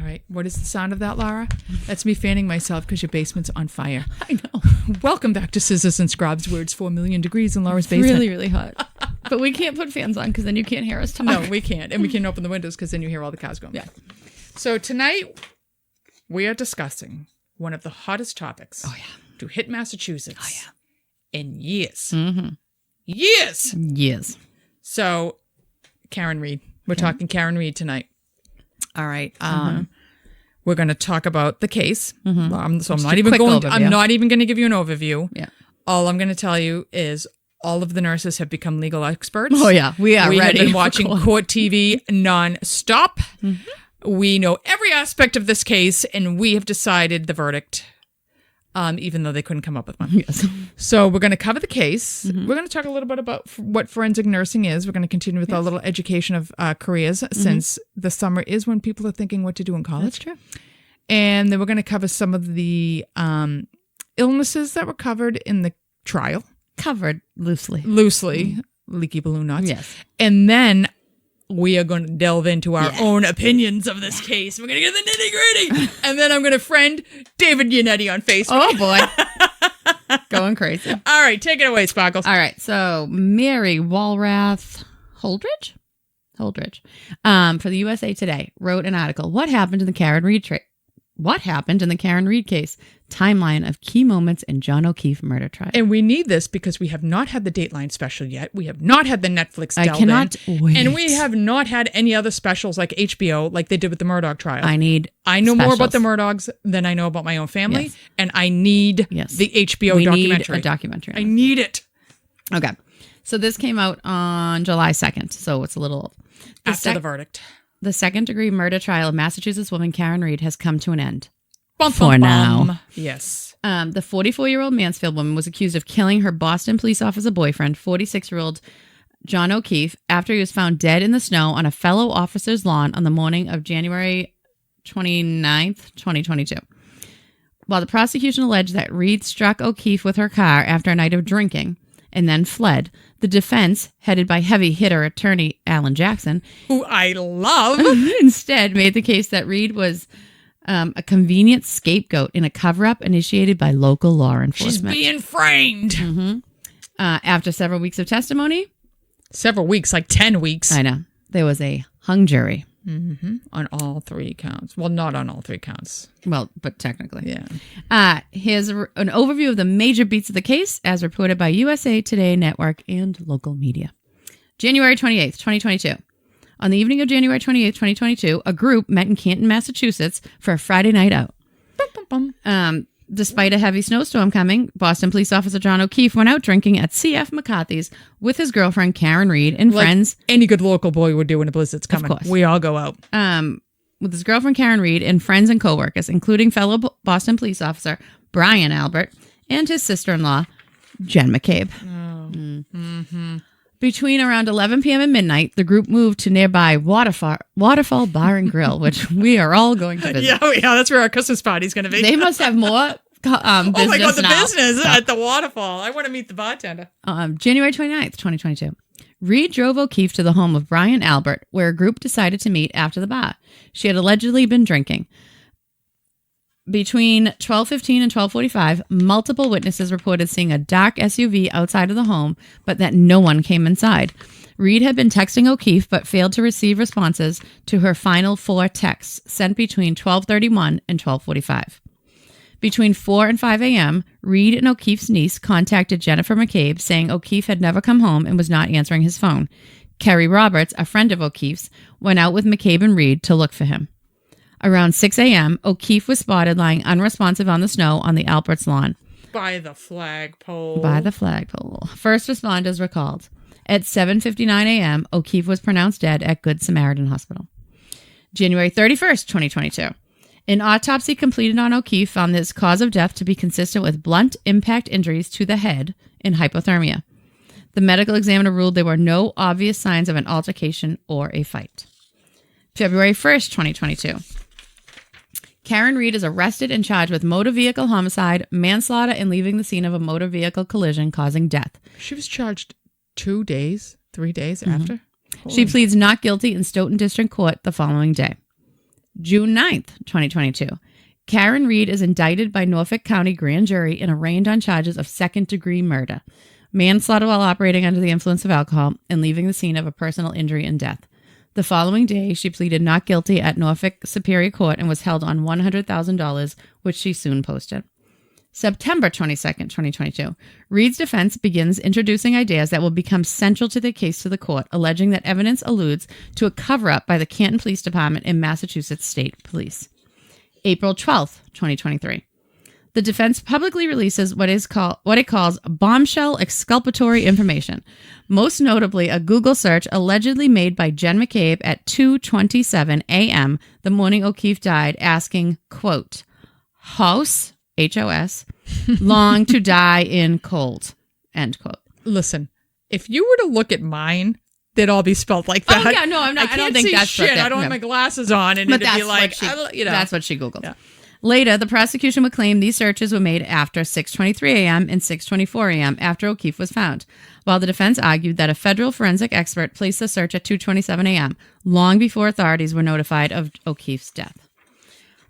right. What is the sound of that, Laura? That's me fanning myself because your basement's on fire. I know. Welcome back to Scissors and Scrubs, where it's 4 million degrees in Laura's basement. Really, really hot. But we can't put fans on because then you can't hear us talk. No, we can't. And we can't open the windows because then you hear all the cars going. Yeah. So tonight, we are discussing one of the hottest topics to hit Massachusetts in years. Mm-hmm. Years! Yes. So, Karen Reed. We're talking Karen Reed tonight. All right. We're going to talk about the case. Mm-hmm. So I'm not even going to give you an overview. Yeah. All I'm going to tell you is all of the nurses have become legal experts. Oh yeah, we are ready. We have been watching court TV nonstop. Mm-hmm. We know every aspect of this case, and we have decided the verdict. Even though they couldn't come up with one. Yes. So we're going to cover the case. Mm-hmm. We're going to talk a little bit about what forensic nursing is. We're going to continue with our little education of careers since the summer is when people are thinking what to do in college. That's true. And then we're going to cover some of the illnesses that were covered in the trial. Covered loosely. Leaky balloon knots. Yes. And then we are going to delve into our own opinions of this case. We're going to get the nitty gritty. And then I'm going to friend David Yannetti on Facebook. Oh, boy. Going crazy. All right. Take it away, Sparkles. All right. So Mary Walrath Holdridge for the USA Today wrote an article. What happened in the Karen Reed case? Timeline of key moments in John O'Keefe murder trial. And we need this because we have not had the Dateline special yet. We have not had the Netflix delve I cannot wait. And we have not had any other specials like HBO, like they did with the Murdaugh trial. I know specials. more about the Murdaughs than I know about my own family. Yes. And I need the HBO documentary. Need a documentary. I need it. Okay. So this came out on July 2nd. So it's a little old. After the verdict. The second-degree murder trial of Massachusetts woman Karen Reed has come to an end. Now. Yes. The 44-year-old Mansfield woman was accused of killing her Boston police officer boyfriend, 46-year-old John O'Keefe, after he was found dead in the snow on a fellow officer's lawn on the morning of January 29th, 2022. While the prosecution alleged that Reed struck O'Keefe with her car after a night of drinking and then fled, the defense, headed by heavy hitter attorney Alan Jackson, who I love, instead made the case that Reed was a convenient scapegoat in a cover-up initiated by local law enforcement. She's being framed. Mm-hmm. After several weeks of testimony. Several weeks, like 10 weeks. I know. There was a hung jury. Mm-hmm. On all 3 counts. Well, not on all 3 counts. Well, but technically. Yeah. Here's an overview of the major beats of the case as reported by USA Today Network and local media. January 28th, 2022. On the evening of January 28th, 2022, a group met in Canton, Massachusetts for a Friday night out. Bum, bum. Despite a heavy snowstorm coming, Boston police officer John O'Keefe went out drinking at C.F. McCarthy's with his girlfriend Karen Reed and friends. Any good local boy would do when a blizzard's coming. Of course. We all go out. With his girlfriend Karen Reed and friends and coworkers, including fellow Boston police officer Brian Albert and his sister-in-law, Jen McCabe. Oh. Mm-hmm. Between around 11 p.m. and midnight, the group moved to nearby Waterfall Bar and Grill, which we are all going to visit. Yeah, that's where our Christmas party's going to be. They must have more business oh my God, the now. business at the Waterfall. I want to meet the bartender. January 29th, 2022. Reed drove O'Keefe to the home of Brian Albert, where a group decided to meet after the bar. She had allegedly been drinking. Between 12:15 and 12:45, multiple witnesses reported seeing a dark SUV outside of the home, but that no one came inside. Reed had been texting O'Keefe, but failed to receive responses to her final 4 texts sent between 12:31 and 12:45. Between 4 and 5 a.m., Reed and O'Keefe's niece contacted Jennifer McCabe, saying O'Keefe had never come home and was not answering his phone. Kerry Roberts, a friend of O'Keefe's, went out with McCabe and Reed to look for him. Around 6 a.m., O'Keefe was spotted lying unresponsive on the snow on the Albert's lawn. By the flagpole. First responders were called. At 7:59 a.m., O'Keefe was pronounced dead at Good Samaritan Hospital. January 31st, 2022. An autopsy completed on O'Keefe found his cause of death to be consistent with blunt impact injuries to the head and hypothermia. The medical examiner ruled there were no obvious signs of an altercation or a fight. February 1st, 2022. Karen Reed is arrested and charged with motor vehicle homicide, manslaughter, and leaving the scene of a motor vehicle collision causing death. She was charged 3 days after? She pleads not guilty in Stoughton District Court the following day. June 9th, 2022. Karen Reed is indicted by Norfolk County Grand Jury and arraigned on charges of second-degree murder, manslaughter while operating under the influence of alcohol, and leaving the scene of a personal injury and death. The following day, she pleaded not guilty at Norfolk Superior Court and was held on $100,000, which she soon posted. September 22nd, 2022. Reed's defense begins introducing ideas that will become central to their case to the court, alleging that evidence alludes to a cover-up by the Canton Police Department and Massachusetts State Police. April 12th, 2023. The defense publicly releases what it calls bombshell exculpatory information, most notably a Google search allegedly made by Jen McCabe at 2:27 a.m. the morning O'Keefe died, asking, quote, "House, H-O-S, long to die in cold," end quote. Listen, if you were to look at mine, they'd all be spelled like that. Oh, yeah, no, I'm not. I don't think that's shit. I don't have my glasses on, and it'd be like, that's what she Googled. Yeah. Later, the prosecution would claim these searches were made after 6:23 a.m. and 6:24 a.m. after O'Keefe was found, while the defense argued that a federal forensic expert placed the search at 2:27 a.m., long before authorities were notified of O'Keefe's death.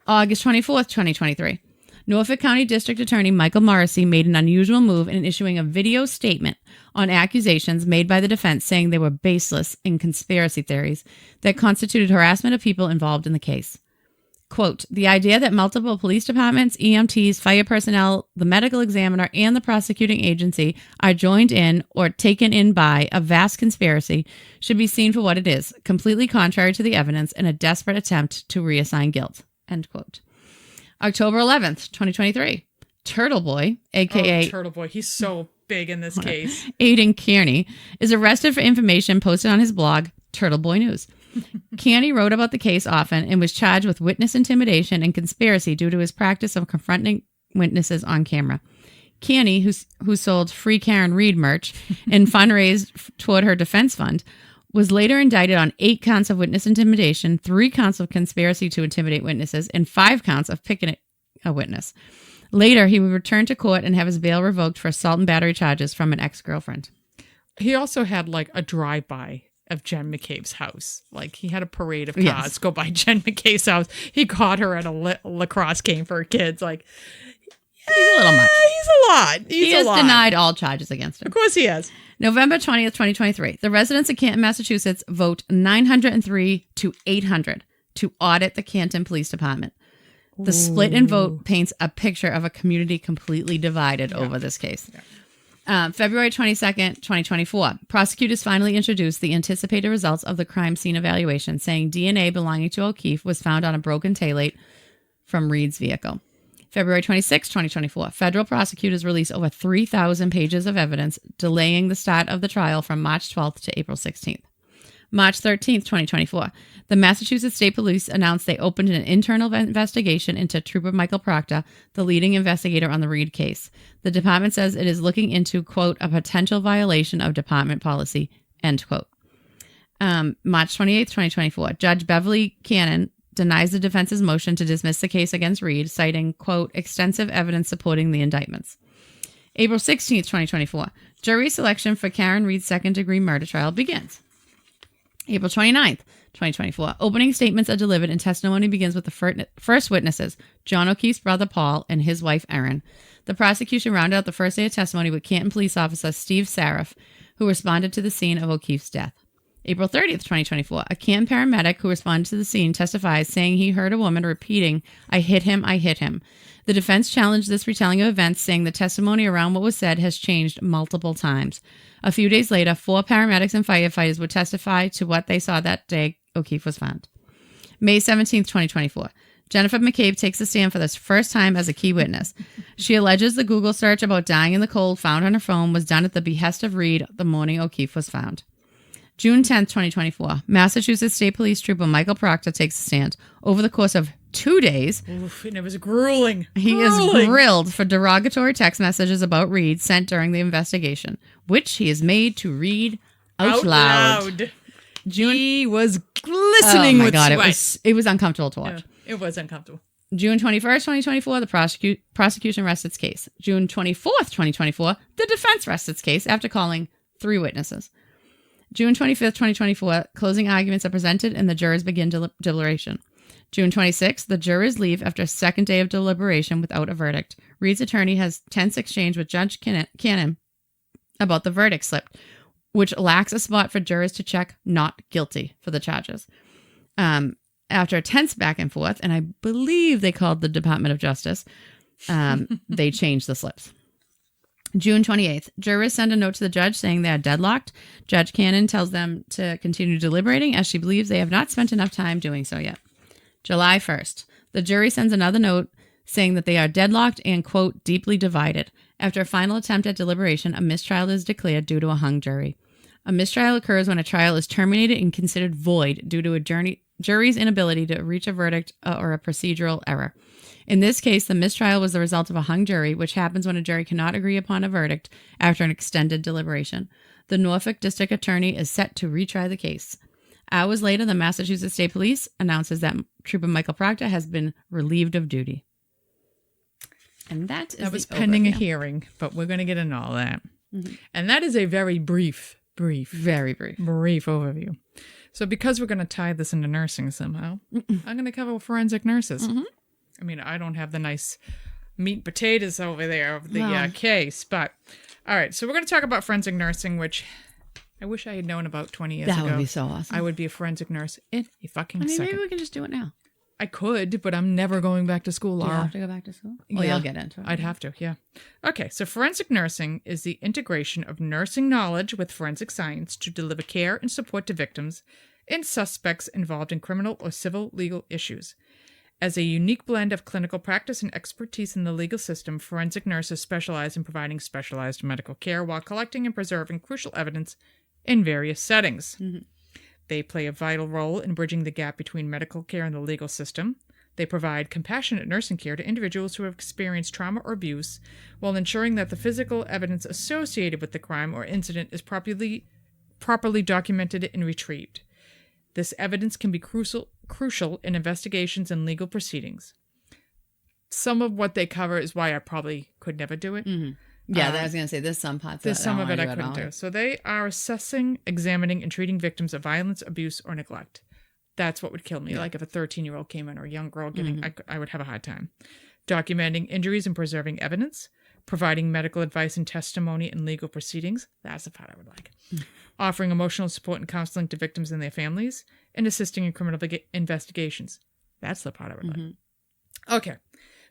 August 24th, 2023. Norfolk County District Attorney Michael Morrissey made an unusual move in issuing a video statement on accusations made by the defense saying they were baseless in conspiracy theories that constituted harassment of people involved in the case. Quote, "The idea that multiple police departments, EMTs, fire personnel, the medical examiner, and the prosecuting agency are joined in or taken in by a vast conspiracy should be seen for what it is, completely contrary to the evidence and a desperate attempt to reassign guilt." End quote. October 11th, 2023. Turtle Boy, a.k.a. Turtle Boy. He's so big in this case. Aiden Kearney is arrested for information posted on his blog, Turtle Boy News. Kearney wrote about the case often and was charged with witness intimidation and conspiracy due to his practice of confronting witnesses on camera. Kearney, who sold free Karen Reed merch and fundraised toward her defense fund, was later indicted on 8 counts of witness intimidation, 3 counts of conspiracy to intimidate witnesses, and 5 counts of picking a witness. Later, he would return to court and have his bail revoked for assault and battery charges from an ex-girlfriend. He also had like a drive-by of Jen McCabe's house. Like he had a parade of cars go by Jen McCabe's house. He caught her at a lacrosse game for her kids. Like, he's a little much. He's a lot. He has denied all charges against him. Of course he has. November 20th, 2023. The residents of Canton, Massachusetts vote 903 to 800 to audit the Canton Police Department. The split in vote paints a picture of a community completely divided over this case. Yeah. February 22nd, 2024. Prosecutors finally introduced the anticipated results of the crime scene evaluation, saying DNA belonging to O'Keefe was found on a broken taillight from Reed's vehicle. February 26, 2024, federal prosecutors released over 3,000 pages of evidence, delaying the start of the trial from March 12th to April 16th. March 13th, 2024, the Massachusetts State Police announced they opened an internal investigation into Trooper Michael Proctor, the leading investigator on the Reed case. The department says it is looking into, quote, a potential violation of department policy, end quote. March 28th, 2024, Judge Beverly Cannon denies the defense's motion to dismiss the case against Reed, citing, quote, extensive evidence supporting the indictments. April 16th, 2024, jury selection for Karen Reed's second-degree murder trial begins. April 29th, 2024, opening statements are delivered and testimony begins with the first witnesses, John O'Keefe's brother Paul and his wife Erin. The prosecution rounded out the first day of testimony with Canton police officer Steve Sarif, who responded to the scene of O'Keefe's death. April 30th, 2024, a Canton paramedic who responded to the scene testifies saying he heard a woman repeating, "I hit him, I hit him." The defense challenged this retelling of events, saying the testimony around what was said has changed multiple times. A few days later, 4 paramedics and firefighters would testify to what they saw that day O'Keefe was found. May 17th, 2024. Jennifer McCabe takes the stand for the first time as a key witness. She alleges the Google search about dying in the cold found on her phone was done at the behest of Reed the morning O'Keefe was found. June 10th, 2024, Massachusetts State Police Trooper Michael Proctor takes a stand. Over the course of 2 days, oof, and it was grueling. He is grilled for derogatory text messages about Reed sent during the investigation, which he is made to read out loud. He was glistening with sweat. It was uncomfortable to watch. Yeah, it was uncomfortable. June 21st, 2024, the prosecution rests its case. June 24th, 2024, the defense rests its case after calling 3 witnesses. June 25th, 2024, closing arguments are presented and the jurors begin deliberation. June 26th, the jurors leave after a second day of deliberation without a verdict. Reed's attorney has tense exchange with Judge Cannon about the verdict slip, which lacks a spot for jurors to check not guilty for the charges. After a tense back and forth, and I believe they called the Department of Justice, they changed the slips. June 28th, jurors send a note to the judge saying they are deadlocked. Judge Cannon tells them to continue deliberating as she believes they have not spent enough time doing so yet. July 1st, the jury sends another note saying that they are deadlocked and, quote, deeply divided. After a final attempt at deliberation, a mistrial is declared due to a hung jury. A mistrial occurs when a trial is terminated and considered void due to a jury's inability to reach a verdict or a procedural error. In this case, the mistrial was the result of a hung jury, which happens when a jury cannot agree upon a verdict after an extended deliberation. The Norfolk District Attorney is set to retry the case. Hours later, the Massachusetts State Police announces that Trooper Michael Proctor has been relieved of duty. And that was pending a hearing, but we're going to get into all that. Mm-hmm. And that is a very brief overview. So because we're going to tie this into nursing somehow, I'm going to cover forensic nurses. Mm-hmm. I mean, I don't have the nice meat and potatoes over there of the case, but all right. So we're going to talk about forensic nursing, which I wish I had known about 20 years ago. That would be so awesome. I would be a forensic nurse in a fucking second. Maybe we can just do it now. I could, but I'm never going back to school, Laura. Do you have to go back to school? Well, yeah. You'll get into it. I'd have to, yeah. Okay, so forensic nursing is the integration of nursing knowledge with forensic science to deliver care and support to victims and suspects involved in criminal or civil legal issues. As a unique blend of clinical practice and expertise in the legal system, forensic nurses specialize in providing specialized medical care while collecting and preserving crucial evidence in various settings. Mm-hmm. They play a vital role in bridging the gap between medical care and the legal system. They provide compassionate nursing care to individuals who have experienced trauma or abuse while ensuring that the physical evidence associated with the crime or incident is properly documented and retrieved. This evidence can be crucial in investigations and legal proceedings. Some of what they cover is why I probably could never do it. Mm-hmm. Yeah, I was going to say there's some parts there's some of it I couldn't do. So they are assessing, examining, and treating victims of violence, abuse, or neglect. That's what would kill me. Yeah. Like if a 13-year-old came in or a young girl getting, I would have a hard time. Documenting injuries and preserving evidence. Providing medical advice and testimony in legal proceedings. That's the part I would like. Offering emotional support and counseling to victims and their families. And assisting in criminal investigations. That's the part I would like. Okay.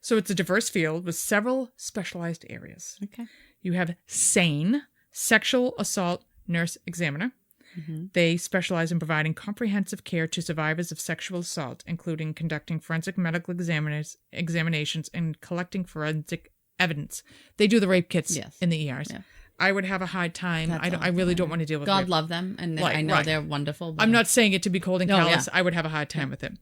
So it's a diverse field with several specialized areas. Okay. You have SANE, Sexual Assault Nurse Examiner. Mm-hmm. They specialize in providing comprehensive care to survivors of sexual assault, including conducting forensic medical examinations and collecting forensic evidence. They do the rape kits in the ERs. Yeah. I would have a hard time. I really don't want to deal with God rape. love them, and I know they're wonderful. I'm not saying it to be cold and callous. I would have a hard time with it.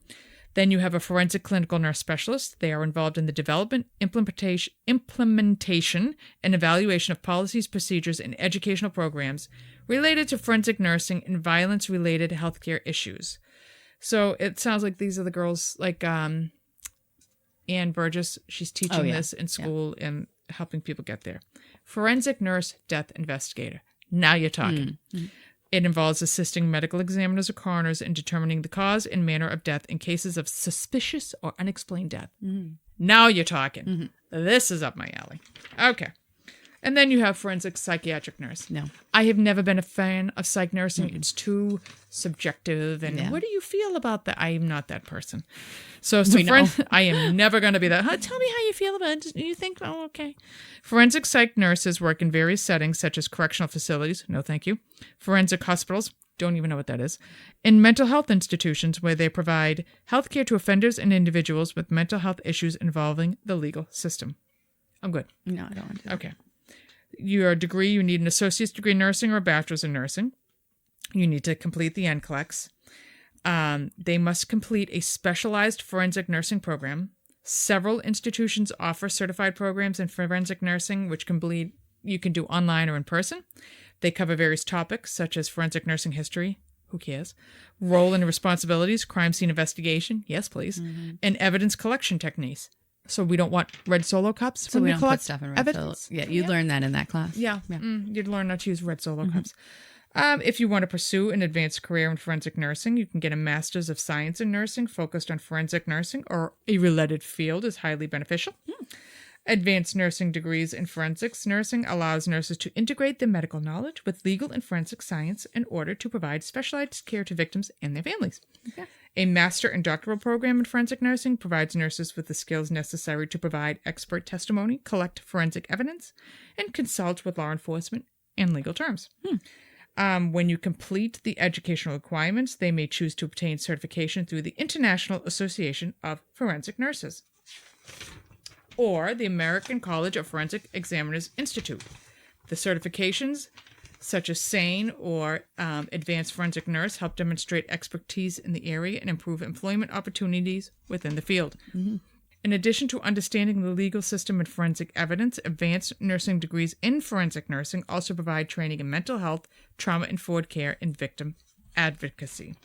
Then you have a forensic clinical nurse specialist. They are involved in the development, implementation, and evaluation of policies, procedures, and educational programs related to forensic nursing and violence-related healthcare issues. So it sounds like these are the girls, like Ann Burgess. She's teaching this in school and helping people get there. Forensic nurse death investigator. Now you're talking. Mm-hmm. It involves assisting medical examiners or coroners in determining the cause and manner of death in cases of suspicious or unexplained death. Mm-hmm. Now you're talking. Mm-hmm. This is up my alley. Okay. And then you have forensic psychiatric nurse. No. I have never been a fan of psych nursing. Mm-hmm. It's too subjective. And what do you feel about that? I am not that person. So I am never going to be that. Tell me how you feel about it. You think, oh, okay. Forensic psych nurses work in various settings, such as correctional facilities. No, thank you. Forensic hospitals. Don't even know what that is. In mental health institutions where they provide health care to offenders and individuals with mental health issues involving the legal system. I'm good. No, I don't want to. Okay. Your degree, you need an associate's degree in nursing or a bachelor's in nursing. You need to complete the NCLEX. They must complete a specialized forensic nursing program. Several institutions offer certified programs in forensic nursing, which you can do online or in person. They cover various topics, such as forensic nursing history. Who cares? Role and responsibilities, crime scene investigation. Yes, please. Mm-hmm. And evidence collection techniques. So we don't want red Solo cups. So we don't put stuff in red Solo. Yeah, you learned that in that class. Yeah. You'd learn not to use red Solo cups. If you want to pursue an advanced career in forensic nursing, you can get a Master's of Science in Nursing focused on forensic nursing or a related field is highly beneficial. Advanced nursing degrees in forensics nursing allows nurses to integrate their medical knowledge with legal and forensic science in order to provide specialized care to victims and their families. Okay. A master and doctoral program in forensic nursing provides nurses with the skills necessary to provide expert testimony, collect forensic evidence, and consult with law enforcement and legal terms. When you complete the educational requirements, they may choose to obtain certification through the International Association of Forensic Nurses or the American College of Forensic Examiners Institute. The certifications, such as SANE or Advanced Forensic Nurse, help demonstrate expertise in the area and improve employment opportunities within the field. In addition to understanding the legal system and forensic evidence, advanced nursing degrees in forensic nursing also provide training in mental health, trauma-informed care, and victim advocacy.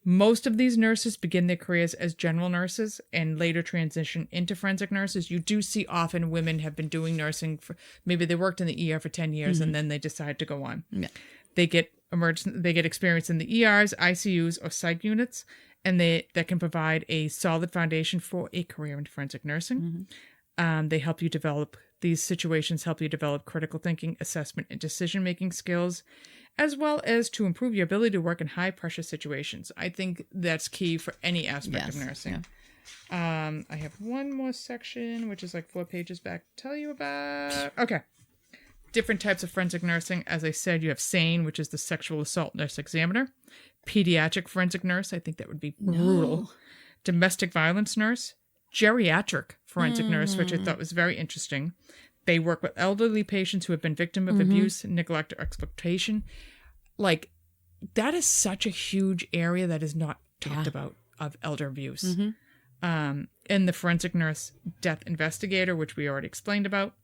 Most of these nurses begin their careers as general nurses and later transition into forensic nurses. You do see often women have been doing nursing for maybe they worked in the ER for 10 years and then they decide to go on. Yeah. They get experience in the ERs, ICUs, or psych units, and that can provide a solid foundation for a career in forensic nursing. They help you develop these situations, help you develop critical thinking, assessment, and decision-making skills, as well as to improve your ability to work in high-pressure situations. I think that's key for any aspect of nursing. Yeah. I have one more section, which is like 4 pages back to tell you about. Okay. Different types of forensic nursing. As I said, you have SANE, which is the sexual assault nurse examiner. Pediatric forensic nurse. I think that would be brutal. No. Domestic violence nurse. Geriatric forensic nurse, which I thought was very interesting. They work with elderly patients who have been victim of abuse, neglect, or exploitation. Like, that is such a huge area that is not talked about of elder abuse. And the forensic nurse death investigator, which we already explained about.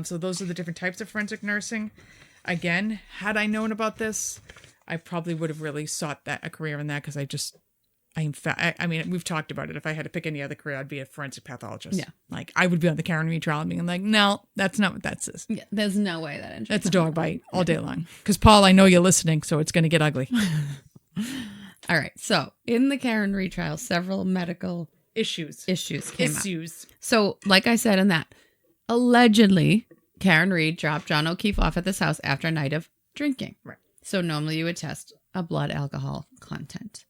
So those are the different types of forensic nursing. Again, had I known about this, I probably would have really sought a career in that because I mean, we've talked about it. If I had to pick any other career, I'd be a forensic pathologist. Yeah. Like, I would be on the Karen Reed trial and being like, no, that's not what that says. Yeah, there's no way that That's a dog bite all day long. Because, Paul, I know you're listening, so it's going to get ugly. All right. So, in the Karen Reed trial, several medical issues came up. So, like I said in that, allegedly, Karen Reed dropped John O'Keefe off at this house after a night of drinking. Right. So, normally you would test a blood alcohol content.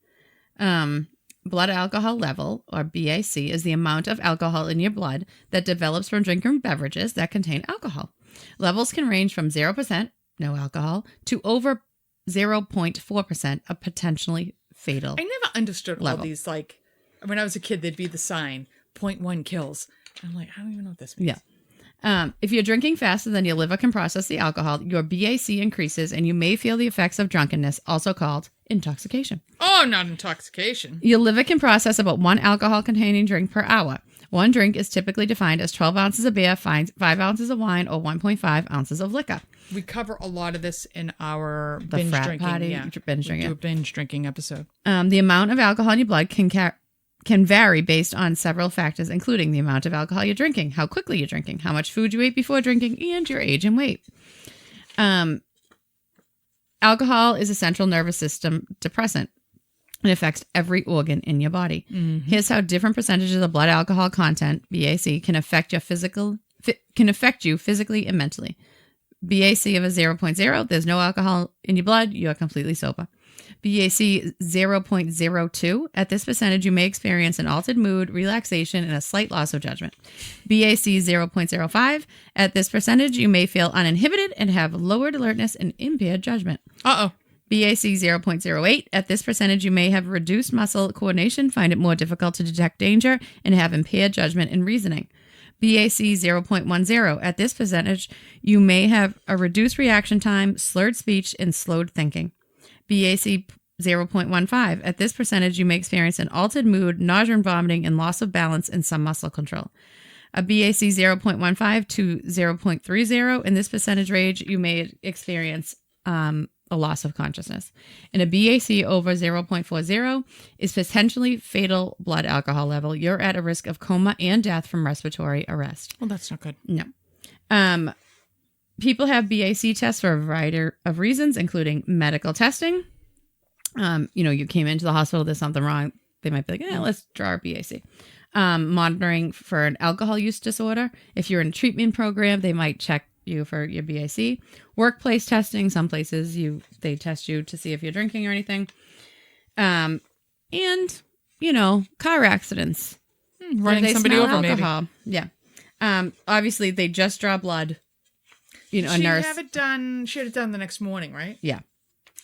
Blood alcohol level, or BAC, is the amount of alcohol in your blood that develops from drinking beverages that contain alcohol. Levels can range from 0%, no alcohol, to over 0.4% of potentially fatal. I never understood all these, like, when I was a kid, there'd be the sign, 0.1 kills. I'm like, I don't even know what this means. Yeah. If you're drinking faster than your liver can process the alcohol, your BAC increases and you may feel the effects of drunkenness, also called intoxication. Oh, not intoxication. Your liver can process about 1 alcohol-containing drink per hour. One drink is typically defined as 12 ounces of beer, 5 ounces of wine, or 1.5 ounces of liquor. We cover a lot of this in our binge drinking. Binge drinking. Do a binge drinking episode. The amount of alcohol in your blood can vary based on several factors, including the amount of alcohol you're drinking, how quickly you're drinking, how much food you ate before drinking, and your age and weight. Alcohol is a central nervous system depressant. It affects every organ in your body. Here's how different percentages of blood alcohol content, BAC, can affect you physically and mentally. BAC of a 0.0, there's no alcohol in your blood, you're completely sober. BAC 0.02, at this percentage you may experience an altered mood, relaxation, and a slight loss of judgment. BAC 0.05, at this percentage you may feel uninhibited and have lowered alertness and impaired judgment. BAC 0.08, at this percentage you may have reduced muscle coordination, find it more difficult to detect danger, and have impaired judgment and reasoning. BAC 0.10, at this percentage you may have a reduced reaction time, slurred speech, and slowed thinking. BAC 0.15, at this percentage you may experience an altered mood, nausea and vomiting, and loss of balance and some muscle control. A BAC 0.15 to 0.30, in this percentage range you may experience a loss of consciousness. And a BAC over 0.40 is potentially fatal blood alcohol level. You're at a risk of coma and death from respiratory arrest. Well, that's not good. No. People have BAC tests for a variety of reasons, including medical testing. You came into the hospital, there's something wrong. They might be like, let's draw our BAC. Monitoring for an alcohol use disorder. If you're in a treatment program, they might check you for your BAC. Workplace testing. Some places they test you to see if you're drinking or anything. And, car accidents. Running somebody over, alcohol. Maybe. Yeah. Obviously, they just draw blood. A nurse. She had it done the next morning, right? Yeah.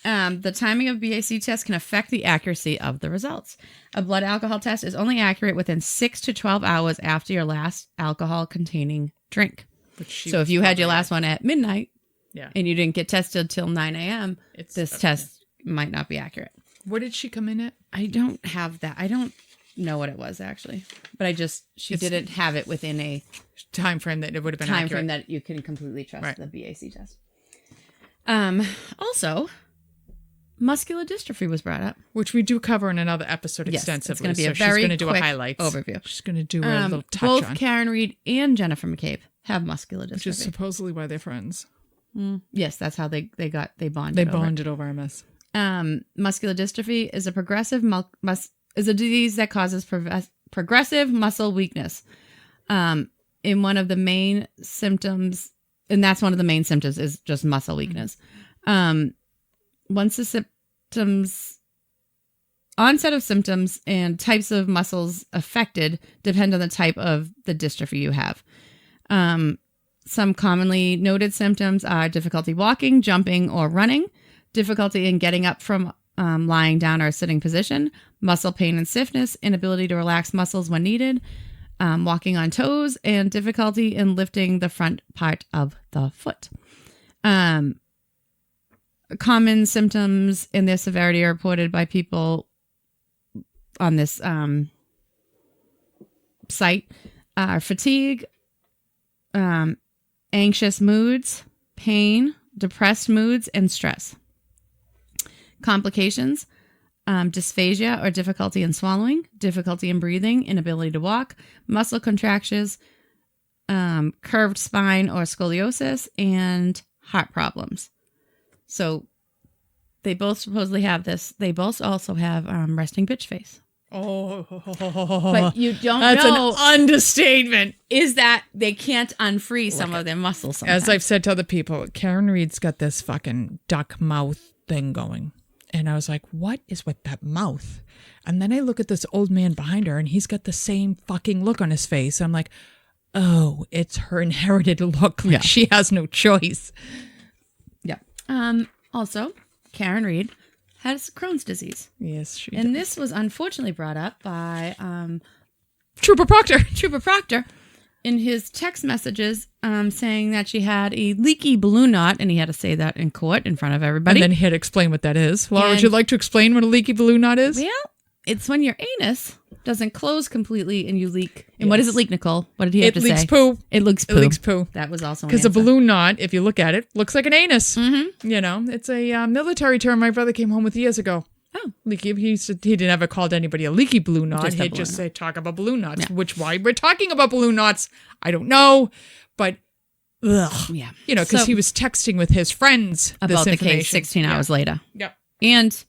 The timing of BAC tests can affect the accuracy of the results. A blood alcohol test is only accurate within 6 to 12 hours after your last alcohol-containing drink. So if you had your last one at midnight and you didn't get tested till 9 a.m., this test might not be accurate. What did she come in at? I don't have that. I don't know what it was, actually. But she didn't have it within a time frame that it would have been time accurate. frame that you can completely trust the BAC test. Also, muscular dystrophy was brought up, which we do cover in another episode extensively. It's going to be a she's very going to do quick a highlights overview. She's going to do a little touch both on. Karen Reed and Jennifer McCabe have muscular dystrophy, which is supposedly why they're friends. Yes, that's how they bonded. They bonded over MS. Muscular dystrophy is a disease that causes progressive muscle weakness. In one of the main symptoms, and that's one of the main symptoms is just muscle weakness. Once the onset of symptoms and types of muscles affected depend on the type of the dystrophy you have. Some commonly noted symptoms are difficulty walking, jumping, or running, difficulty in getting up from lying down or sitting position, muscle pain and stiffness, inability to relax muscles when needed, walking on toes, and difficulty in lifting the front part of the foot. Common symptoms in their severity are reported by people on this site are fatigue, anxious moods, pain, depressed moods, and stress. Complications, dysphagia or difficulty in swallowing, difficulty in breathing, inability to walk, muscle contractions, curved spine or scoliosis, and heart problems. So they both supposedly have this. They both also have resting bitch face. Oh, but you don't that's know. That's an understatement. Is that they can't unfree some of their muscles sometimes. As I've said to other people, Karen Reed's got this fucking duck mouth thing going. And I was like, what is with that mouth? And then I look at this old man behind her and he's got the same fucking look on his face. I'm like, oh, it's her inherited look. Like she has no choice. Yeah. Also, Karen Reed has Crohn's disease. Yes, she And does. this was unfortunately brought up by Trooper Proctor. Trooper Proctor in his text messages saying that she had a leaky balloon knot, and he had to say that in court in front of everybody. And then he had to explain what that is. Laura, would you like to explain what a leaky balloon knot is? Well, it's when your anus doesn't close completely and you leak. And what does it leak, Nicole? What did he have to say? It leaks poo. It leaks poo. It leaks poo. That was also because a balloon knot, if you look at it, looks like an anus. Mm-hmm. You know, it's a military term my brother came home with years ago. Oh, leaky. He never called anybody a leaky balloon knot. He'd just say talk about balloon knots. Yeah. Which why we're talking about balloon knots, I don't know, but yeah, you know, because he was texting with his friends about the case 16 hours later. Yep. And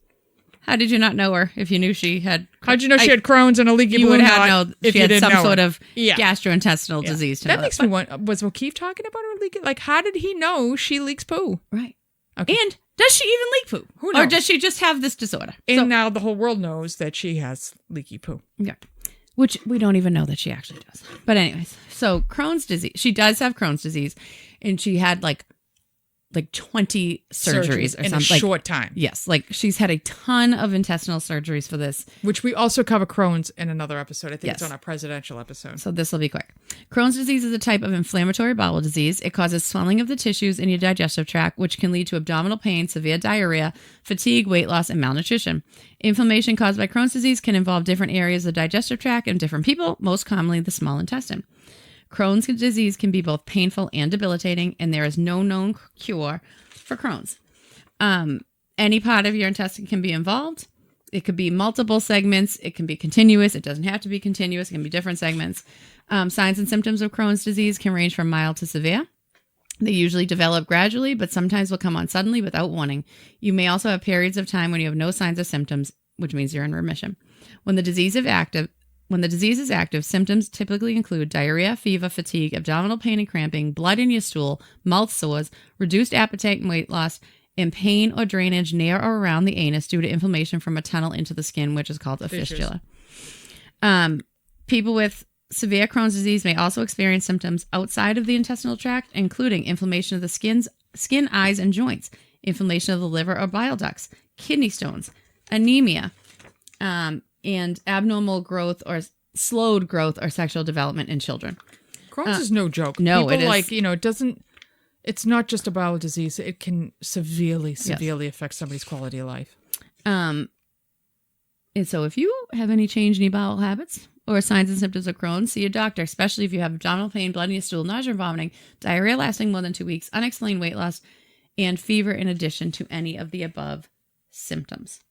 how did you not know her if you knew she had? How'd you know she had Crohn's and a leaky balloon knot? You would have known if she had some sort of gastrointestinal Yeah. disease. To that know makes me wonder, was O'Keefe talking about her leaking? Like, how did he know she leaks poo? Right. Okay. And does she even leak poo? Who knows? Or does she just have this disorder? And now the whole world knows that she has leaky poo. Yeah. Which we don't even know that she actually does. But anyways, so Crohn's disease. She does have Crohn's disease. And she had like 20 surgeries or in something. a short time. Yes. Like she's had a ton of intestinal surgeries for this. Which we also cover Crohn's in another episode. I think it's on our presidential episode. So this will be quick. Crohn's disease is a type of inflammatory bowel disease. It causes swelling of the tissues in your digestive tract, which can lead to abdominal pain, severe diarrhea, fatigue, weight loss, and malnutrition. Inflammation caused by Crohn's disease can involve different areas of the digestive tract in different people, most commonly the small intestine. Crohn's disease can be both painful and debilitating, and there is no known cure for Crohn's. Any part of your intestine can be involved. It could be multiple segments. It can be continuous. It doesn't have to be continuous. It can be different segments. Signs and symptoms of Crohn's disease can range from mild to severe. They usually develop gradually, but sometimes will come on suddenly without warning. You may also have periods of time when you have no signs or symptoms, which means you're in remission. When the disease is active, symptoms typically include diarrhea, fever, fatigue, abdominal pain and cramping, blood in your stool, mouth sores, reduced appetite and weight loss, and pain or drainage near or around the anus due to inflammation from a tunnel into the skin, which is called a fistula. People with severe Crohn's disease may also experience symptoms outside of the intestinal tract, including inflammation of the skin, eyes, and joints, inflammation of the liver or bile ducts, kidney stones, anemia, and abnormal growth or slowed growth or sexual development in children. Crohn's is no joke. No, People it is. It's not just a bowel disease. It can severely affect somebody's quality of life. And so if you have any change in your bowel habits or signs and symptoms of Crohn's, see a doctor, especially if you have abdominal pain, blood in your stool, nausea and vomiting, diarrhea lasting more than 2 weeks, unexplained weight loss, and fever in addition to any of the above symptoms.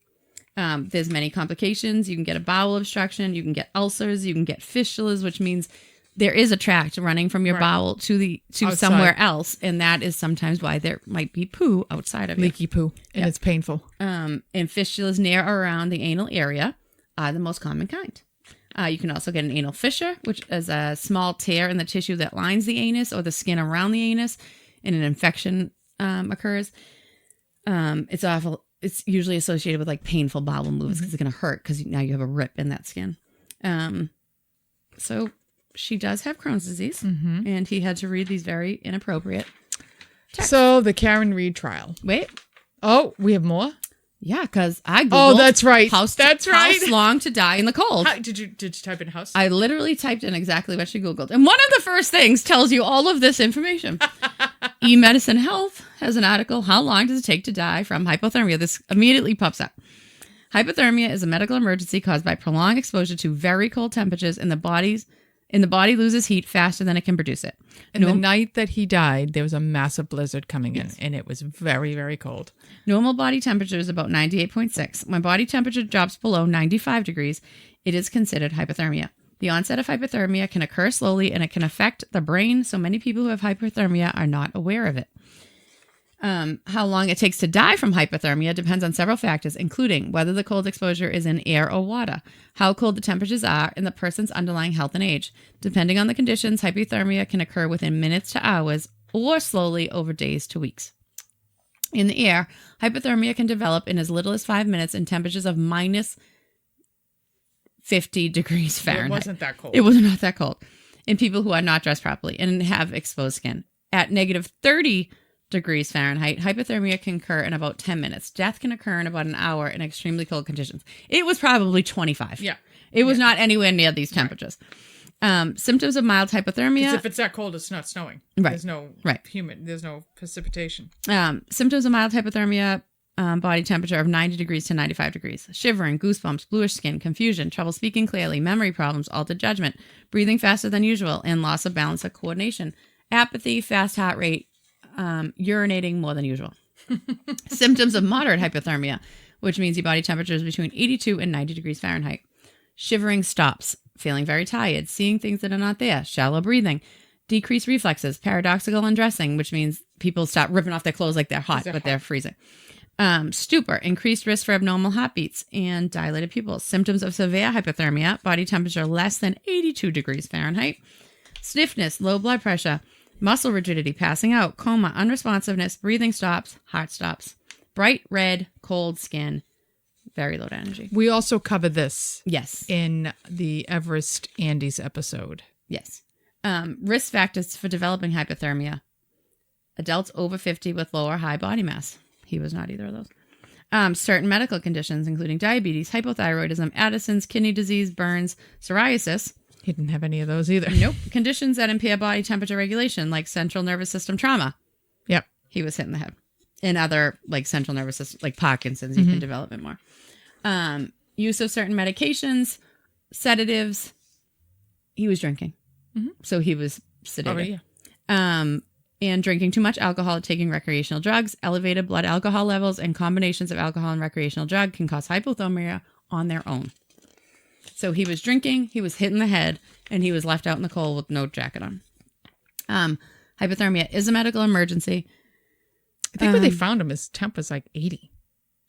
There's many complications. You can get a bowel obstruction. You can get ulcers. You can get fistulas, which means there is a tract running from your bowel to somewhere else. And that is sometimes why there might be poo outside of it. Leaky poo. And it's painful. And fistulas near or around the anal area are the most common kind. You can also get an anal fissure, which is a small tear in the tissue that lines the anus or the skin around the anus, and an infection occurs. It's usually associated with like painful bowel movements because it's going to hurt because now you have a rip in that skin. So she does have Crohn's disease, and he had to read these very inappropriate texts. So the Karen Reed trial. Wait. Oh, we have more? Yeah, because I Googled. Oh, that's right. House long to die in the cold. Did you type in house? I literally typed in exactly what she Googled. And one of the first things tells you all of this information. eMedicine Health has an article, How Long Does It Take to Die from Hypothermia? This immediately pops up. Hypothermia is a medical emergency caused by prolonged exposure to very cold temperatures and the body loses heat faster than it can produce it. And the night that he died, there was a massive blizzard coming in, and it was very, very cold. Normal body temperature is about 98.6. When body temperature drops below 95 degrees, it is considered hypothermia. The onset of hypothermia can occur slowly, and it can affect the brain, so many people who have hypothermia are not aware of it. How long it takes to die from hypothermia depends on several factors, including whether the cold exposure is in air or water, how cold the temperatures are, and the person's underlying health and age. Depending on the conditions, hypothermia can occur within minutes to hours or slowly over days to weeks. In the air, hypothermia can develop in as little as 5 minutes in temperatures of minus 50 degrees Fahrenheit. It wasn't that cold. It was not that cold. In people who are not dressed properly and have exposed skin. At negative 30 degrees Fahrenheit, hypothermia can occur in about 10 minutes. Death can occur in about an hour in extremely cold conditions. It was probably 25. Yeah. It was not anywhere near these temperatures. Right. Symptoms of mild hypothermia. Because if it's that cold, it's not snowing. Right. There's no there's no precipitation. Symptoms of mild hypothermia, body temperature of 90 degrees to 95 degrees. Shivering, goosebumps, bluish skin, confusion, trouble speaking clearly, memory problems, altered judgment, breathing faster than usual, and loss of balance or coordination. Apathy, fast heart rate, urinating more than usual. Symptoms of moderate hypothermia, which means your body temperature is between 82 and 90 degrees Fahrenheit. Shivering stops, feeling very tired, seeing things that are not there, shallow breathing, decreased reflexes, paradoxical undressing, which means people stop ripping off their clothes like they're hot, but they're freezing. Stupor, increased risk for abnormal heartbeats, and dilated pupils. Symptoms of severe hypothermia, body temperature less than 82 degrees Fahrenheit. Stiffness, low blood pressure, muscle rigidity, passing out, coma, unresponsiveness, breathing stops, heart stops, bright red, cold skin, very low energy. We also cover this. Yes. In the Everest Andes episode. Yes. Risk factors for developing hypothermia. Adults over 50 with low or high body mass. He was not either of those. Certain medical conditions, including diabetes, hypothyroidism, Addison's, kidney disease, burns, psoriasis. He didn't have any of those either. Nope. Conditions that impair body temperature regulation, like central nervous system trauma. Yep. He was hit in the head. And other, like central nervous system, like Parkinson's, you can develop it more. Use of certain medications, sedatives. He was drinking. So he was sedated. Oh, yeah. And drinking too much alcohol, taking recreational drugs, elevated blood alcohol levels, and combinations of alcohol and recreational drug can cause hypothermia on their own. So he was drinking, he was hit in the head, and he was left out in the cold with no jacket on. Hypothermia is a medical emergency. I think when they found him, his temp was like 80.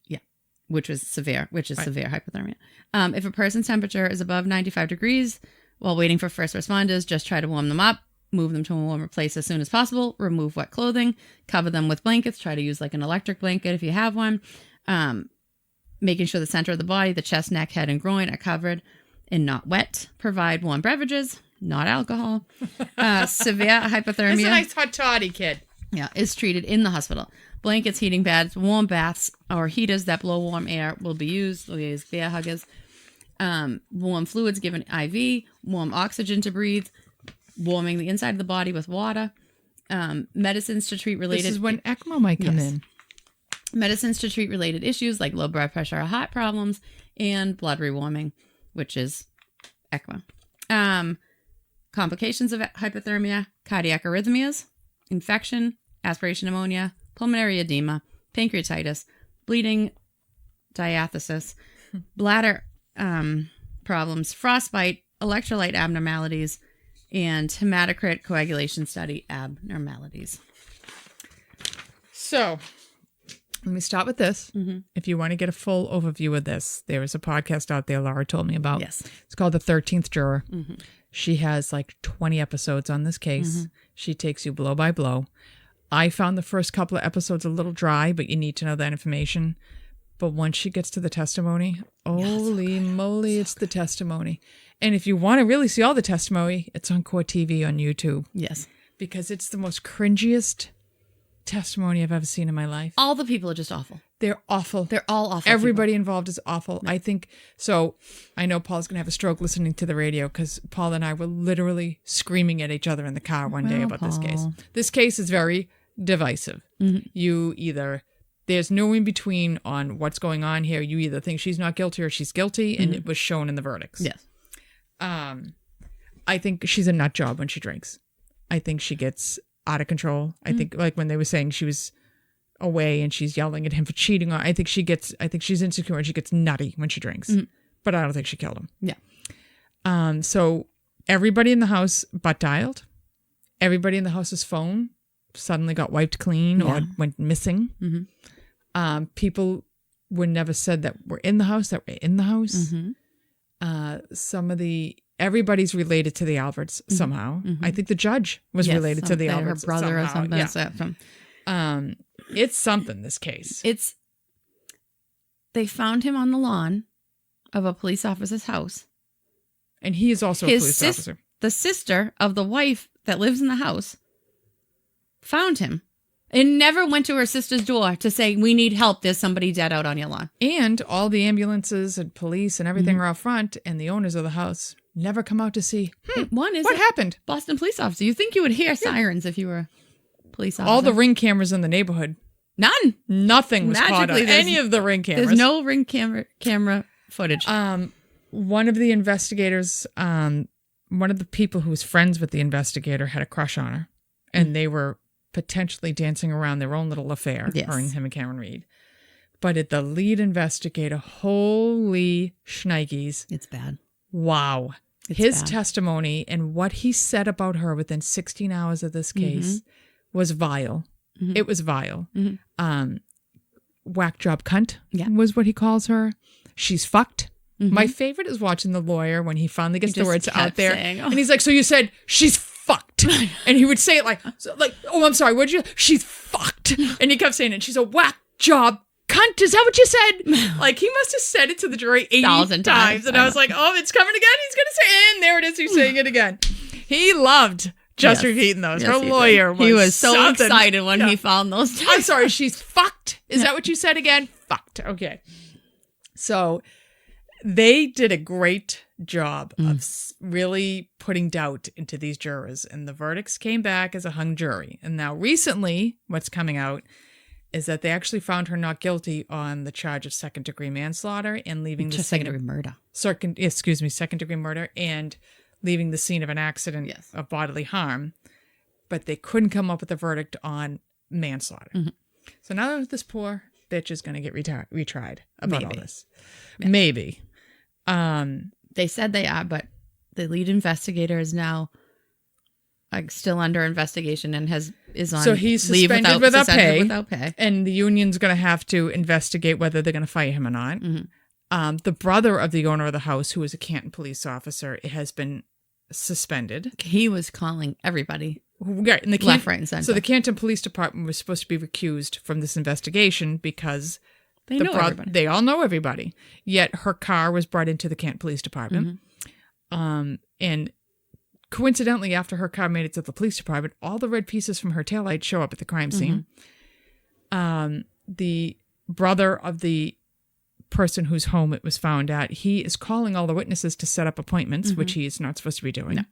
Yeah, which is severe hypothermia. If a person's temperature is above 95 degrees while waiting for first responders, just try to warm them up. Move them to a warmer place as soon as possible. Remove wet clothing. Cover them with blankets. Try to use like an electric blanket if you have one. Making sure the center of the body, the chest, neck, head, and groin are covered and not wet. Provide warm beverages, not alcohol. Severe hypothermia. That's a nice hot toddy, kid. Yeah, is treated in the hospital. Blankets, heating pads, warm baths, or heaters that blow warm air will be used. We'll use bear huggers. Warm fluids given IV. Warm oxygen to breathe. Warming the inside of the body with water. Medicines to treat related... This is when ECMO might come in. Medicines to treat related issues like low blood pressure or heart problems. And blood rewarming, which is ECMO. Complications of hypothermia, cardiac arrhythmias, infection, aspiration pneumonia, pulmonary edema, pancreatitis, bleeding, diathesis, bladder problems, frostbite, electrolyte abnormalities, and hematocrit coagulation study abnormalities. So, let me start with this. Mm-hmm. If you want to get a full overview of this, there is a podcast out there Laura told me about. Yes. It's called The 13th Juror. Mm-hmm. She has like 20 episodes on this case. Mm-hmm. She takes you blow by blow. I found the first couple of episodes a little dry, but you need to know that information. But once she gets to the testimony, holy moly, it's the testimony. And if you want to really see all the testimony, it's on Court TV on YouTube. Yes. Because it's the most cringiest testimony I've ever seen in my life. All the people are just awful. They're awful. They're all awful. Everybody involved is awful. I think, so I know Paul's going to have a stroke listening to the radio because Paul and I were literally screaming at each other in the car one day about this case. This case is very divisive. Mm-hmm. There's no in between on what's going on here. You either think she's not guilty or she's guilty, and it was shown in the verdicts. Yes. I think she's a nut job when she drinks. I think she gets out of control. I think like when they were saying she was away and she's yelling at him for cheating on, I think she's insecure and she gets nutty when she drinks. But I don't think she killed him. Yeah. So everybody in the house butt dialed. Everybody in the house's phone suddenly got wiped clean or went missing. Mm-hmm. People were never said that were in the house, Mm-hmm. Everybody's related to the Alberts somehow. Mm-hmm. I think the judge was related to the Alberts. Her brother somehow. or something. Yeah. It's something, this case. They found him on the lawn of a police officer's house. And he is also a police officer. The sister of the wife that lives in the house found him and never went to her sister's door to say, we need help. There's somebody dead out on your lawn. And all the ambulances and police and everything are out front, and the owners of the house never come out to see, what happened? Boston police officer. You think you would hear sirens if you were a police officer. All the ring cameras in the neighborhood. None. Nothing was caught on any of the ring cameras. There's no ring camera footage. One of the investigators, one of the people who was friends with the investigator had a crush on her, and they were potentially dancing around their own little affair, her and him and Cameron Reed. But the lead investigator, holy shnikes. It's bad. Wow. His testimony and what he said about her within 16 hours of this case was vile. Mm-hmm. It was vile. Mm-hmm. Whack job cunt was what he calls her. She's fucked. Mm-hmm. My favorite is watching the lawyer when he finally gets the words out there. And he's like, so you said she's fucked. And he would say it like, oh, I'm sorry. What'd you? She's fucked. And he kept saying it. She's a whack job cunt. Is that what you said? Like, he must have said it to the jury 80 times. And I was like, oh, it's coming again. He's going to say it. And there it is. He's saying it again. He loved just repeating those. Her lawyer was He was so excited when he found those. I'm sorry. She's fucked. Is that what you said again? Fucked. Okay. So they did a great job of really putting doubt into these jurors, and the verdicts came back as a hung jury. And now recently, what's coming out is that they actually found her not guilty on the charge of second-degree manslaughter and leaving the second-degree murder. Second-degree murder and leaving the scene of an accident of bodily harm. But they couldn't come up with a verdict on manslaughter. Mm-hmm. So now this poor bitch is going to get retried about all this. Yeah. Maybe. They said they are, but the lead investigator is now still under investigation and is on So he's leave suspended without without pay. pay. And the union's going to have to investigate whether they're going to fire him or not. The brother of the owner of the house, who is a Canton police officer, has been suspended. He was calling everybody. Right, and Left, right, and center. So the Canton Police Department was supposed to be recused from this investigation because They know everybody. They all know everybody. Yet her car was brought into the Canton Police Department. And coincidentally, after her car made it to the police department, all the red pieces from her taillight show up at the crime scene. The brother of the person whose home it was found at, he is calling all the witnesses to set up appointments, which he is not supposed to be doing. No.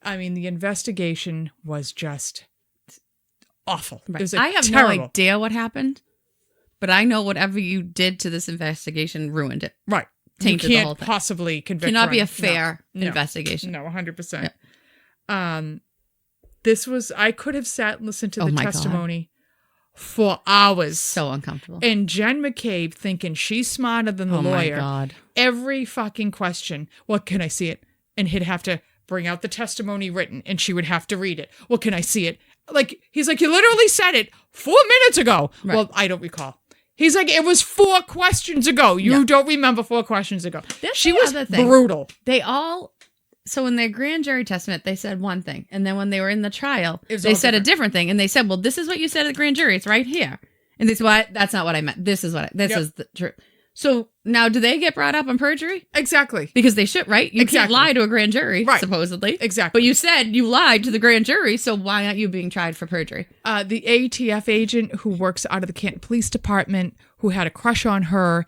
I mean, the investigation was just awful. Right. It was I have terrible. no idea what happened, but I know whatever you did to this investigation ruined it. Right. Tainted You the whole can't thing. possibly convict. Cannot be her. a fair No. investigation. No, 100%. Yeah. This was, I could have sat and listened to Oh the my testimony for hours. So uncomfortable. And Jen McCabe thinking she's smarter than the Oh lawyer. my God. Every fucking question. Well, can I see it? And he'd have to bring out the testimony written and she would have to read it. Well, can I see it? Like, he's like, you literally said it 4 minutes ago. Right. Well, I don't recall. He's like, it was 4 questions ago. You don't remember 4 questions ago. That's She the was other thing. brutal. They all, so in their grand jury testament, they said one thing. And then when they were in the trial, It was they all said different. a different thing. And they said, well, this is what you said at the grand jury. It's right here. And they said, well, that's not what I meant. This is what this Yep. is the truth. So now do they get brought up on perjury? Exactly. Because they should, right? You can't Exactly. lie to a grand jury, Right. supposedly. Exactly. But you said you lied to the grand jury, so why aren't you being tried for perjury? The ATF agent who works out of the Canton Police Department, who had a crush on her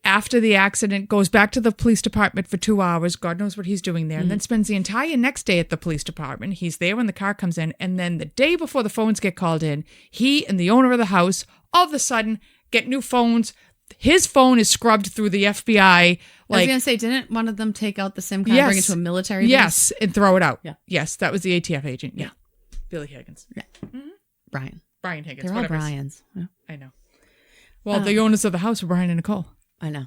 after the accident, goes back to the police department for 2 hours. God knows what he's doing there. And then spends the entire next day at the police department. He's there when the car comes in. And then the day before the phones get called in, he and the owner of the house all of a sudden get new phones. His phone is scrubbed through the FBI. I was Like, going to say, didn't one of them take out the SIM card and bring it to a military base? yes, and throw it out. Yeah. Yes, that was the ATF agent. Yeah. Billy Higgins. Brian. Brian Higgins. They're all whatever. Brians. Yeah, I know. Well, the owners of the house were Brian and Nicole. I know.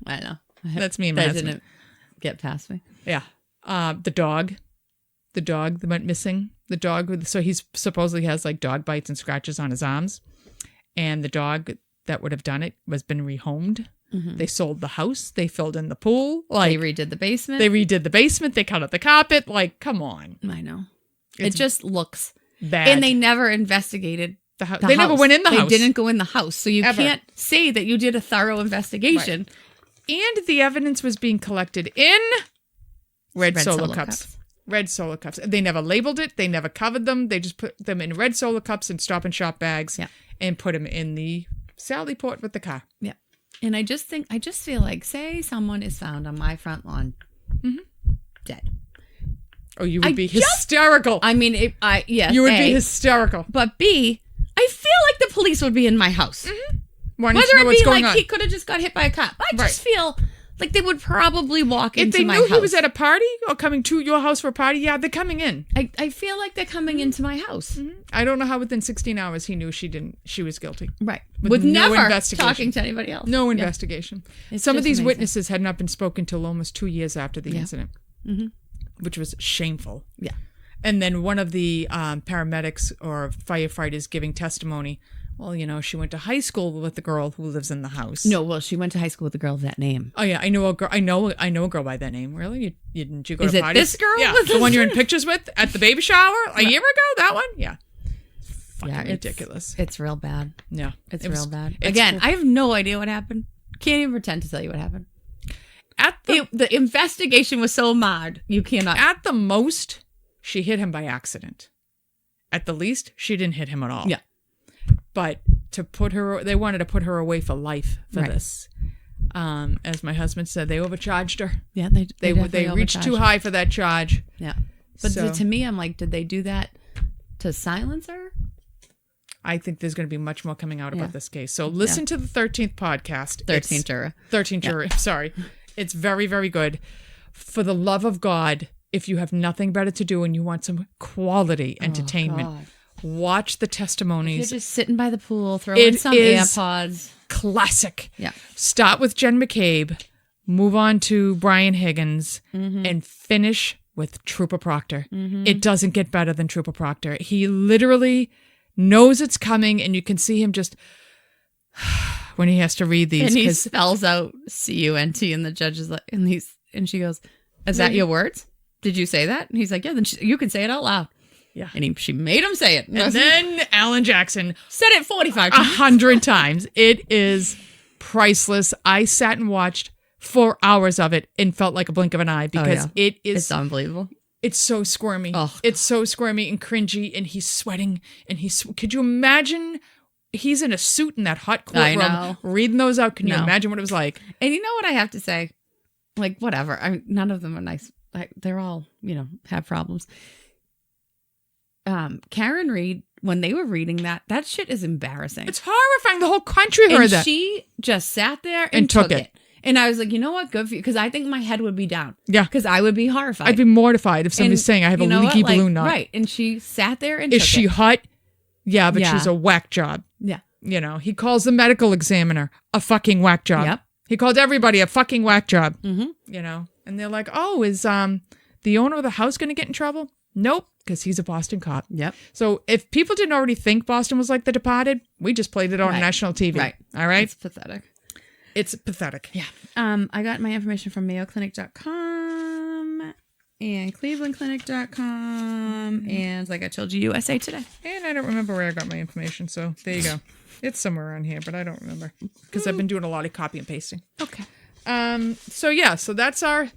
I know. That's me and my That husband. didn't get past me. Yeah. The dog that went missing. The dog, so he's supposedly has like dog bites and scratches on his arms. And the dog that would have done it was been rehomed. They sold the house. They filled in the pool. They Like redid the basement. they redid the basement. They cut out the carpet. Like, come on. I know. It's it just looks. Bad. And they never investigated the house. the They house. never went in the house. They didn't go in the house. So you Ever. can't say that you did a thorough investigation. And the evidence was being collected in red solo cups. Red solo cups. They never labeled it. They never covered them. They just put them in red solo cups and Stop and Shop bags and put them in the Sally port with the car. Yeah. And I just feel like, say someone is found on my front lawn, dead. Oh, you would be hysterical. I mean, yes. You would A, be hysterical. But B, I feel like the police would be in my house. Why don't Whether you know it what's be going like on? he could have just got hit by a cop. I just feel like they would probably walk If into they my knew house. he was at a party or coming to your house for a party, yeah, they're coming in. I feel like they're coming into my house. I don't know how within 16 hours he knew she was guilty. Right. With no never investigation. talking to anybody else. No Yeah. investigation. It's Some of just these amazing. witnesses had not been spoken till almost 2 years after the incident, which was shameful. Yeah. And then one of the paramedics or firefighters giving testimony, well, you know, she went to high school with the girl who lives in the house. No, well, she went to high school with a girl of that name. Oh yeah, I know a girl. I know a girl by that name. Really? Didn't you go Is to it parties? this girl? Yeah, with the one you're in pictures with at the baby shower a year ago. That one? Yeah. Fucking it's ridiculous. It's real bad. Yeah, It's it was- real bad. it's Again, cool. I have no idea what happened. Can't even pretend to tell you what happened. At The investigation was so marred. You cannot. at the most, she hit him by accident. At the least, she didn't hit him at all. Yeah. But they wanted to put her away for life for Right. this. As my husband said, they overcharged her. Yeah, they They definitely reached too overcharged her. high for that charge. Yeah. But So- to me, I'm like, did they do that to silence her? I think there's going to be much more coming out Yeah. about this case. So listen to the 13th podcast. 13th juror. 13th juror. Sorry. It's very, very good. For the love of God, if you have nothing better to do and you want some quality entertainment, God. watch the You're testimonies. just sitting by the pool, throw in It some is- AirPods. Classic. Yeah. Start with Jen McCabe, move on to Brian Higgins, and finish with Trooper Proctor. Mm-hmm. It doesn't get better than Trooper Proctor. He literally knows it's coming, and you can see him just when he has to read these. And he spells out C-U-N-T, and the judge is like, and she goes, "Is that your words? Did you say that?" And he's like, "Yeah." Then you can say it out loud. Yeah. And she made him say it. And then Alan Jackson said it 45 times. 100 times. It is priceless. I sat and watched 4 hours of it and felt like a blink of an eye because it's unbelievable. It's so squirmy. Oh, it's so squirmy and cringy, and he's sweating, and could you imagine? He's in a suit in that hot courtroom reading those out. Can you imagine what it was like? And you know what I have to say? Like, whatever. None of them are nice. They're all, have problems. Karen Reed, when they were reading that shit is embarrassing. It's horrifying. The whole country heard that. She just sat there and took it. And I was like, you know what? Good for you. Because I think my head would be down. Yeah. Because I would be horrified. I'd be mortified if somebody's saying I have a leaky balloon knot. Right. And she sat there and took it. Is she hot? Yeah, but she's a whack job. Yeah. He calls the medical examiner a fucking whack job. Yep. He called everybody a fucking whack job. Mm-hmm. And they're like, oh, is the owner of the house going to get in trouble? Nope, because he's a Boston cop. Yep. So if people didn't already think Boston was like The Departed, we just played it on national TV. Right. All right? It's pathetic. It's pathetic. Yeah. I got my information from MayoClinic.com and ClevelandClinic.com and, like I told you, USA Today. And I don't remember where I got my information, so there you go. It's somewhere around here, but I don't remember because I've been doing a lot of copy and pasting. Okay. So that's our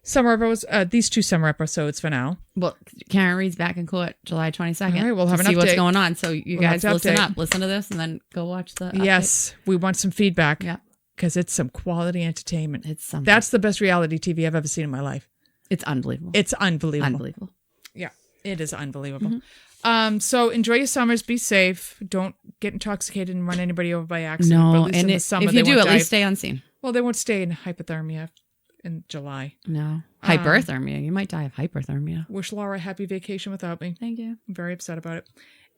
summer episodes, these 2 summer episodes for now. Well, Karen Reed's back in court July 22nd. All right, we'll have an see update. What's going on. So you guys listen update. up, listen to this, and then go watch the update. Yes, we want some feedback. Yeah. Because it's some quality entertainment. It's something. That's the best reality TV I've ever seen in my life. It's unbelievable. It's unbelievable. Unbelievable. Yeah, it is unbelievable. So enjoy your summers. Be safe. Don't get intoxicated and run anybody over by accident. No, but at least and in the summer, if you they do, won't at die least stay on scene. Well, they won't stay in hypothermia in July. No. Hyperthermia. You might die of hyperthermia. Wish Laura a happy vacation without me. Thank you. I'm very upset about it.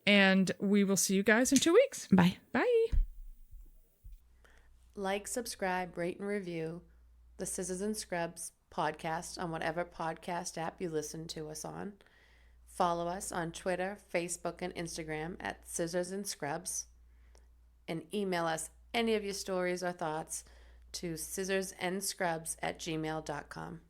And we will see you guys in 2 weeks. Bye. Bye. Like, subscribe, rate, and review the Scissors and Scrubs podcast on whatever podcast app you listen to us on. Follow us on Twitter, Facebook, and Instagram at Scissors and Scrubs. And email us any of your stories or thoughts to scissorsandscrubs@gmail.com.